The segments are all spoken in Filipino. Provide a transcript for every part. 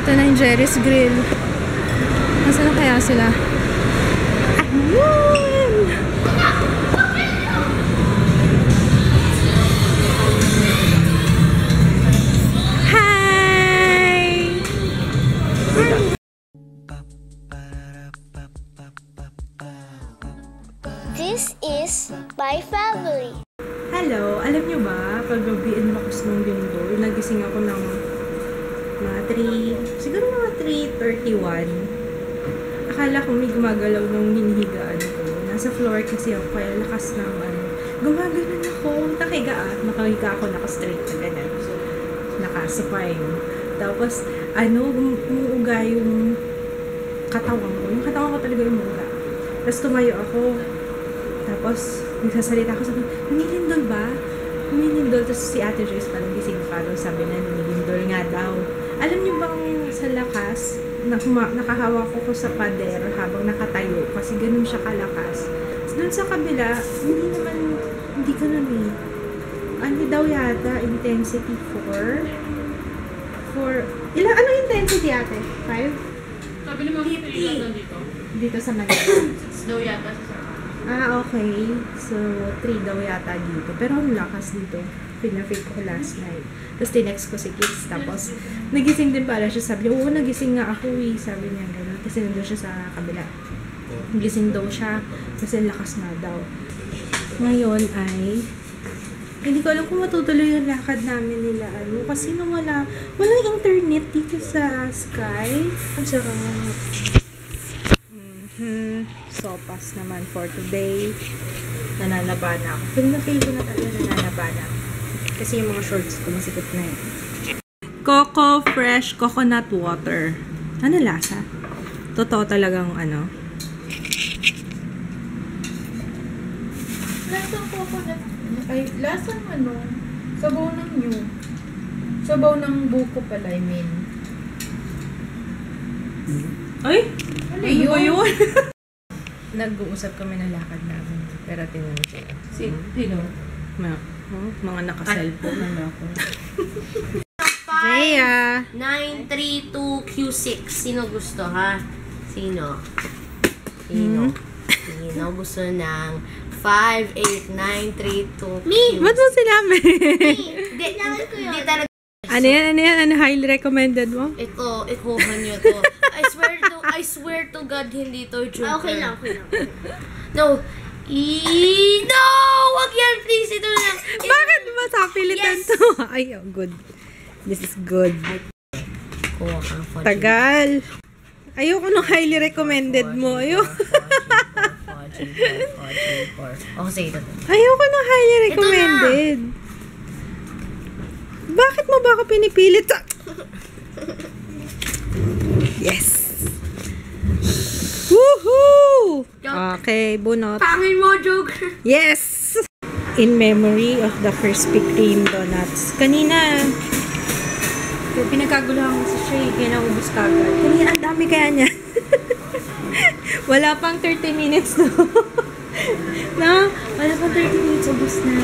Ito na yung Jerry's Grill. Nasaan na kaya sila? Ayun! Hi! This is my family. Hello! Alam niyo ba, paggabi ang lakas ng lindol, nagising ako ng mga 3, siguro mga 3:31. Akala ko may gumagalaw nung hinihigaan ko. Nasa floor kasi ako, kaya lakas ng gumagalaw ako. Nakahiga ako, naka-straight na ganyan. Naka-supine. Tapos, umuuga yung katawan ko. Yung katawan ko talaga umuuga. Tapos tumayo ako. Tapos, nagsasalita ako, sabi, humilindol ba? Humilindol. Tapos si Ate Joyce parang gising pa. Sabi na, humilindol nga daw. Alam niyo bang sa lakas, nakahawak ko sa pader habang nakatayo kasi ganun siya kalakas. Doon sa kabila, hindi ganun eh. Ano daw yata, intensity 4. Ano intensity ate? 5? Sabi naman 50 dito. Dito sa Manila. 6 daw yata sa Okay. So, 3 daw yata dito. Pero ang lakas dito. Pinafake ko last night. Tapos, tinext ko si Kids. Tapos, nagising din pala siya. Sabi niya, oo, nagising nga ako eh. Sabi niya gano'n. Kasi nandun siya sa kabila. Nagising daw siya. Kasi lakas nga daw. Ngayon ay, hindi ko alam kung matutuloy yung lakad namin nila. Kasi nung walang internet dito sa Sky. Ang sarap. Sopas naman for today. Nananabana ako. Pero na-feel ko na talaga nananabana ako. Kasi yung mga shorts ko masikot na yun. Coco Fresh Coconut Water. Ano lasa? Totoo talagang Lasang coconut. Ay, lasang sabaw ng new. Sabaw ng buko pala, I mean. Ay! Ano yun? Nag-uusap kami ng lakad namin. Pero tinanong sila. Sino? Mga naka-cellphone na ako. 932Q6. Sino gusto, ha? Sino gusto ng 58932Q6? Me! Ba't mo sinabi? Hindi talaga. Ano yan? Ano highly recommended mo? Ito, ikuha niyo to. I swear to God, hindi to joker. Okay lang. No! No! Wag yan, please. Ito na. Bakit mo sapilitan to? Ay, good. This is good. Kuha ka ng Tagal. Ayoko nung highly recommended mo. Ayoko sige ito. Ayoko nung highly recommended. Bakit mo ba ako pinipilit? Yes! Woohoo! Okay, bunot. Pangin mo, joker. Yes! In memory of the first Krispy Kreme donuts. Kanina, pinagkaguluhan ko sa siya, kaya naubos kagad. Kanina, ang dami kaya niya. Wala pang 30 minutes no? Wala pang 30 minutes, ubos na.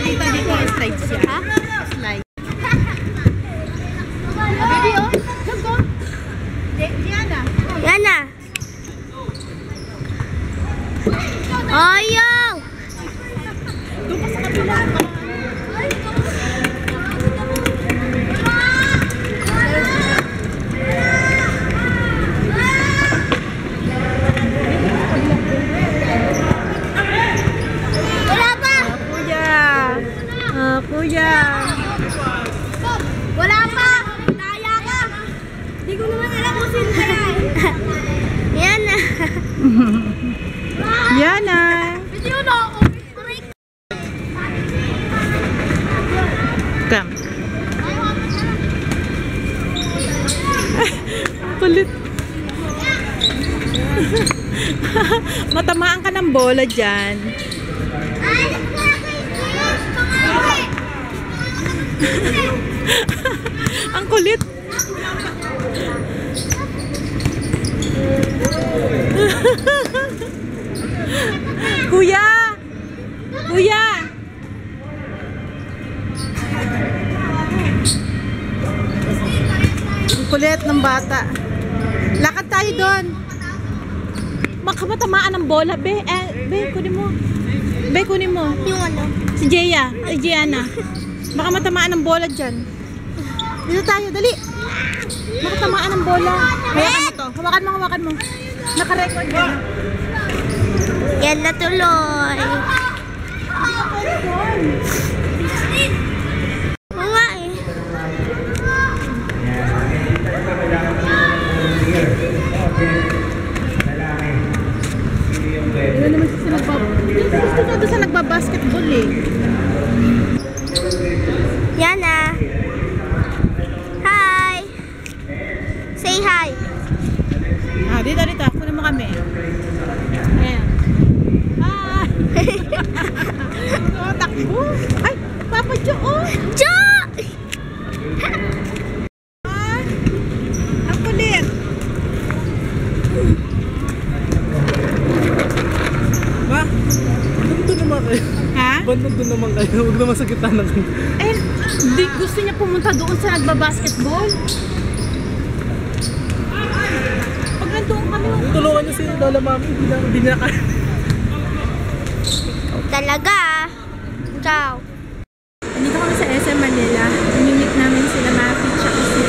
Dito yung slides siya. Ha? Slide. Baby, oh. Go. Diana. Ayaw! Doon ka sa kabila. Kuya. Wala pa! Kaya ka! Hindi ko naman alam kung sino kaya. Yan na. Yan na. Video na ako. Come. Kulit. Matamaan ka ng bola dyan. Ang kulit. Kulit ng bata. Lakad tayo doon. Baka matamaan ng bola, be. Be, kunin mo. Be, kunin mo. Yung ano? Si Jeya. Si Gianna. Baka matamaan ng bola dyan. Dito tayo, dali. Baka tamaan ng bola. Hawakan mo to. Hawakan mo. Naka-record yan. Yan na tuloy. Oo nga eh. Ano naman gusto ko doon sa nagbabasketball eh. Yan na. Hi. Say hi. Dito. Kunin mo kami. Ayan. Ah! Oh, takbo. Ay, Papa Jo. Oh. Jo! Ang kulit. Ma, nandun naman kayo. Ha? Ba't nandun naman kayo? Huwag naman sa gitna ng... Eh, gusto niya pumunta doon sa nagbabasketball. Pag nandoon kami, Tulungan niyo si Lola Mami. Hindi niya kaya. Talaga. Ciao. Dito kami sa SM Manila. Namimit namin sila Mafi, tsaka si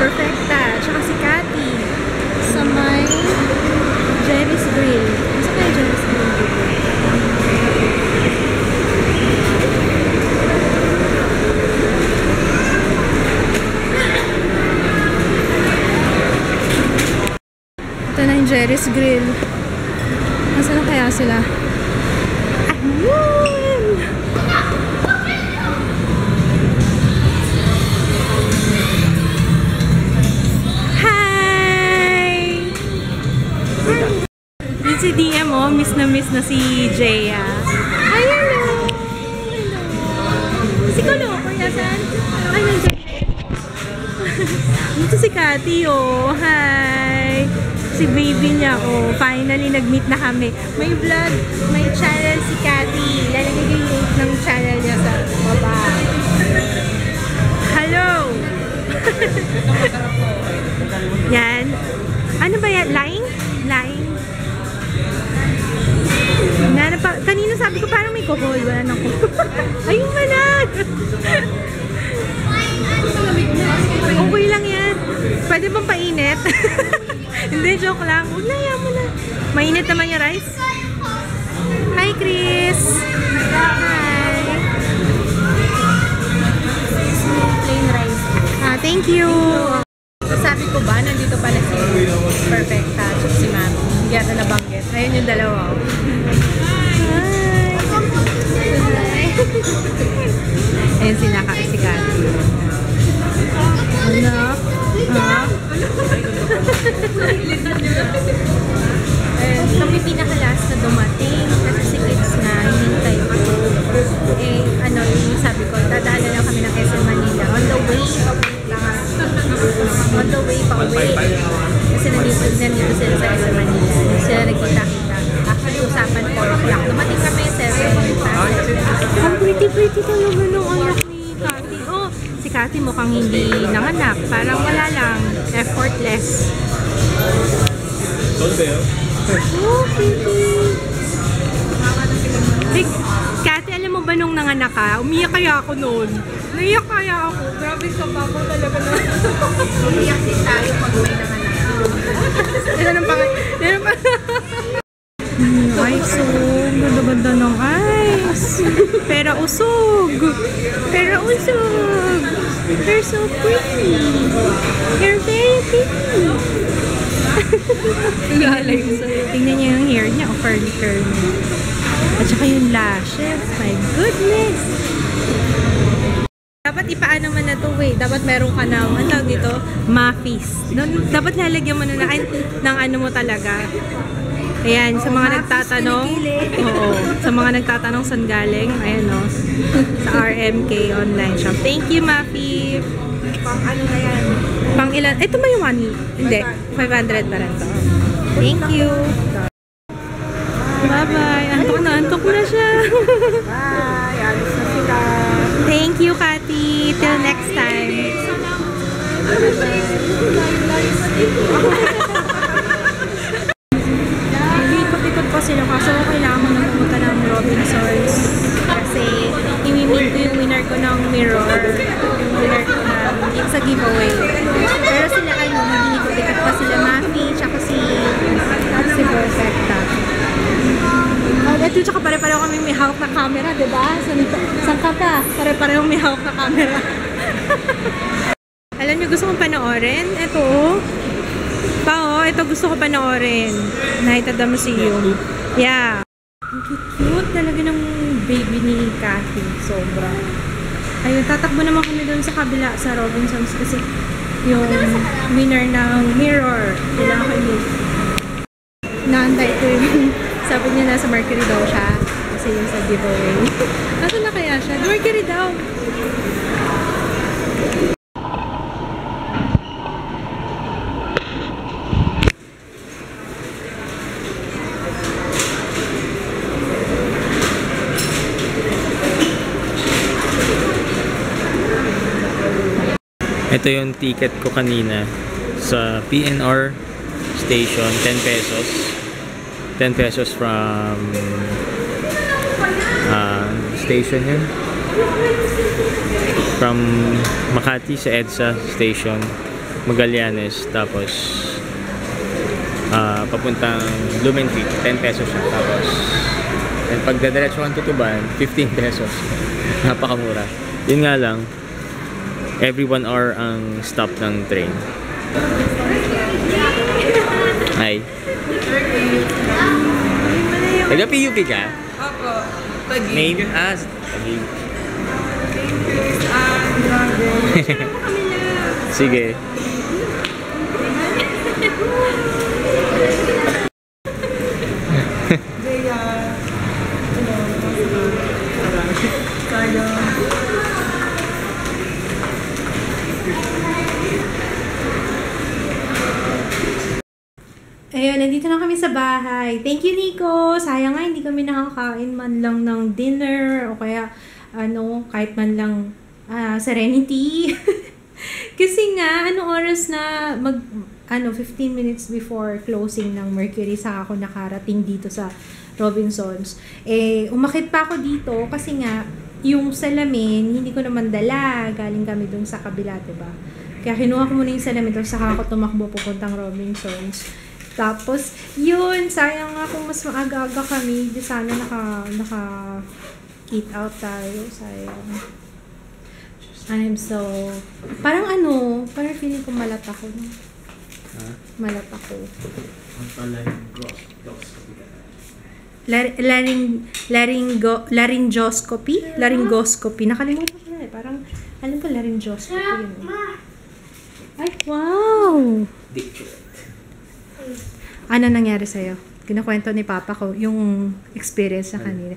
Perfecta, tsaka si Cathy. Sa may Jerry's Grill. Sa kaya Jerry's Grill? Ito na yung Jerry's Grill. Nasaan na kaya sila? Ayun! Hi! Yun si DM, oh. Miss na si Jeya. Ay, hello! Si Kulo, kuya, saan? Ay, nandiyan. Dito si Cathy, oh. Hi! Si baby niya, oh. Finally, nag-meet na kami. May vlog, may channel si Cathy. Lalagay ko yung link ng channel niya sa baba. Hello! Yan. Ano ba yan? Lying? Kanina sabi ko parang may kohol. Wala nang kohol. Ayun manag! Okay lang yan. Pwede bang painit? Hindi, joke lang. Huwag na, yan mo na. Mainit naman yung rice. Hi, Chris! Hi! Plain rice. Thank you! Sabi ko ba, nandito pala si Perfecta at si Mami. Hindi ata nabanggit. Ayun yung dalawa. Hi! Ayun si Cathy. Anak? Ha? Kami pinaka-last na dumating kasi si kids na hinintay ko. Yung sabi ko, dadaan na lang kami ng SM Manila. On the way pa uwi. Kasi nandito sila sa SM Manila. Sila nagkita-kita. Actually, usapan 4 o'clock. Dumating kami 7. Ang pretty talaga nung anak ni Cathy. Oh, si Cathy mukhang hindi nanganak. Parang wala lang. Effortless. Oh, pretty. Cathy, alam mo ba nung nanganak ka? Umiyak kaya ako noon. Naiyak kaya ako. Grabe ka pa ako talaga na. Umiyak din tayo pag may nanganak. Yan ang ice, oh. Ganda-ganda ng ice. Pero usog. You're so pretty. You're very pretty. Tingnan niyo yung hair niya. Curly. At saka yung lashes. My goodness. Dapat ipaano man na to, dapat meron ka ng, ang tawag dito, Mafis. Dapat lalagyan mo na ng ano mo talaga. Ayan, sa mga nagtatanong, sa mga nagtatanong saan galing, ayan o, sa RMK online shop. Thank you, Mafi. Pang ano na yan? Pang ilan? Ito ba yung 1? Hindi, 500 pa rin to. Thank you. Bye-bye. Antok na siya. Bye. Alis na sila. Thank you, Cathy. Till next time. Ikot-ikot pa sila kaso kailangan ko na pumunta ng Robinsons kasi imimit ko yung winner ko ng mirror. Yung winner ko ng sa giveaway. Pero sila mag-ikot-ikot pa sila Mafi, tsaka si Perfecta. Ito tsaka pare-pareho kami may hawak na camera, diba? Saan ka pa? Pare-pareho may hawak na camera. Alam niyo, gusto kong panoorin. Ito, ito gusto ko panoorin. Night at the Museum. Yeah. Ang cute talaga ng baby ni Kathy. Sobra. Ayun, tatakbo naman kami doon sa kabila sa Robinsons kasi yung winner ng mirror. Kailangan ko yung naantay ko yung sabi niya nasa Mercury daw siya kasi yung sa giveaway. Ano na kaya siya? Mercury daw! Ito yung ticket ko kanina sa PNR station, 10 pesos. 10 pesos from station yun. From Makati sa EDSA station, Magallanes, tapos papuntang Lumenfield, 10 pesos siya. Tapos pagdadiretsuhan Tutuban, 15 pesos. Napakamura. Yun nga lang, every 1 hour ang stop ng train. Hi. Taga-PUP ka? Opo. Pag-ibig. Name? Pag-ibig. Sige. Ayun, nandito na kami sa bahay. Thank you, Nico! Sayang nga, hindi kami nakakain man lang ng dinner o kaya, kahit man lang serenity. Kasi nga, oras na 15 minutes before closing ng Mercury, saka ako nakarating dito sa Robinsons. Umakit pa ako dito kasi nga, yung salamin, hindi ko naman dala. Galing kami dun sa kabila, diba? Kaya kinuha ko muna yung salamin, tapos saka ako tumakbo pupuntang Robinsons. Tapos, yun, sayang nga kung mas maaga-aga kami. Di sana naka-eat out tayo. Sayang. Parang feeling ko malat ako. No? Malat ako. Laryngoscopy? Laryngoscopy. Nakalimutan ko na eh. Parang, alam ko laryngoscopy. Yun. Ay, wow! Ano nangyari sa'yo? Kinukwento ni Papa ko yung experience na kanina.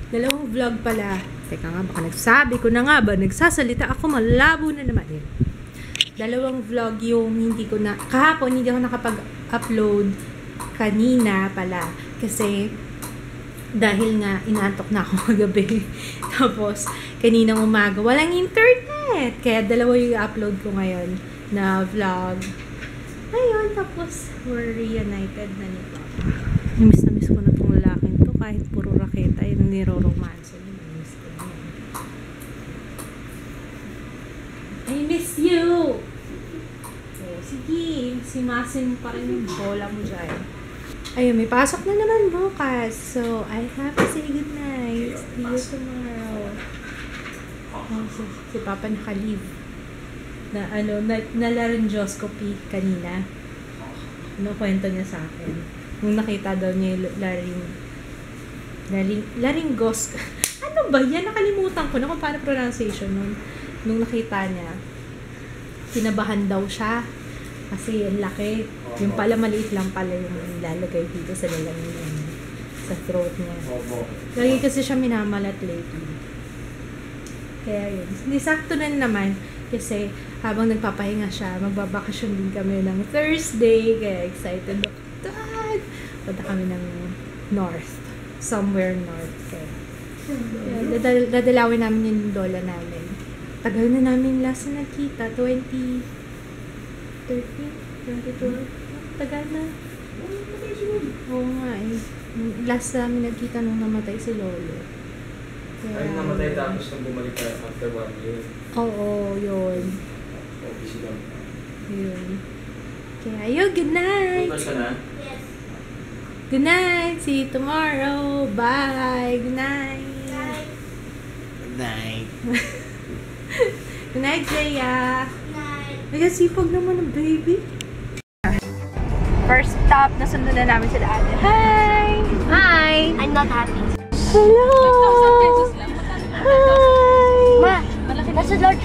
Dalawang vlog pala. Teka nga, baka nagsabi ko na nga ba, nagsasalita ako, malabo na naman yun. Dalawang vlog yung kahapon hindi ako nakapag-upload kanina pala. Kasi, dahil nga inaantok na ako magabi. Tapos, kaninang umaga, walang internet. Kaya dalawa yung upload ko ngayon na vlog. Ayun, tapos we're reunited na ni Papa. Miss na miss ko na itong lalaking to kahit puro raketa yung niro-romance. Miss ko na yan. I miss you! Sige, simasin pa rin yung bola mo dyan. Ayun, may pasok na naman bukas. So, I have to say goodnight. See you tomorrow. Si Papa naka-leave. Na laryngoscopy kanina. Kwento niya sa akin. Nung nakita daw niya yung laryngoscopy. Ano ba yan? Nakalimutan ko na kung paano pronunciation nun. Nung nakita niya, kinabahan daw siya. Kasi ang laki. Yung pala maliit lang pala yung lalagay dito sa lalangin sa throat niya. Lagi kasi siya minamalat lately. Kaya yun. Hindi sakto na naman. Kasi habang nagpapahinga siya, magbabakasyon din kami ng Thursday. Kaya excited ako. Dad! Punta kami ng north. Somewhere north. Kaya dadalawin namin yung lola namin. Tagal na namin last na nakita. 2013? 22. Tagal na. Oo nga eh. Last namin nagkita nung namatay si Lolo. Ay, namatay tapos nung bumalik ka after 1 year. Oo, yun. Okay, silang. Yun. Kaya yun, good night! Basta na? Good night! See you tomorrow! Bye! Good night! Good night. Good night, Jaya! Ay, sipag naman ng baby. First stop, nasunod na namin sila ate. Hi! Hi! I'm not happy. Hello! Hi! Ma, nasa Lord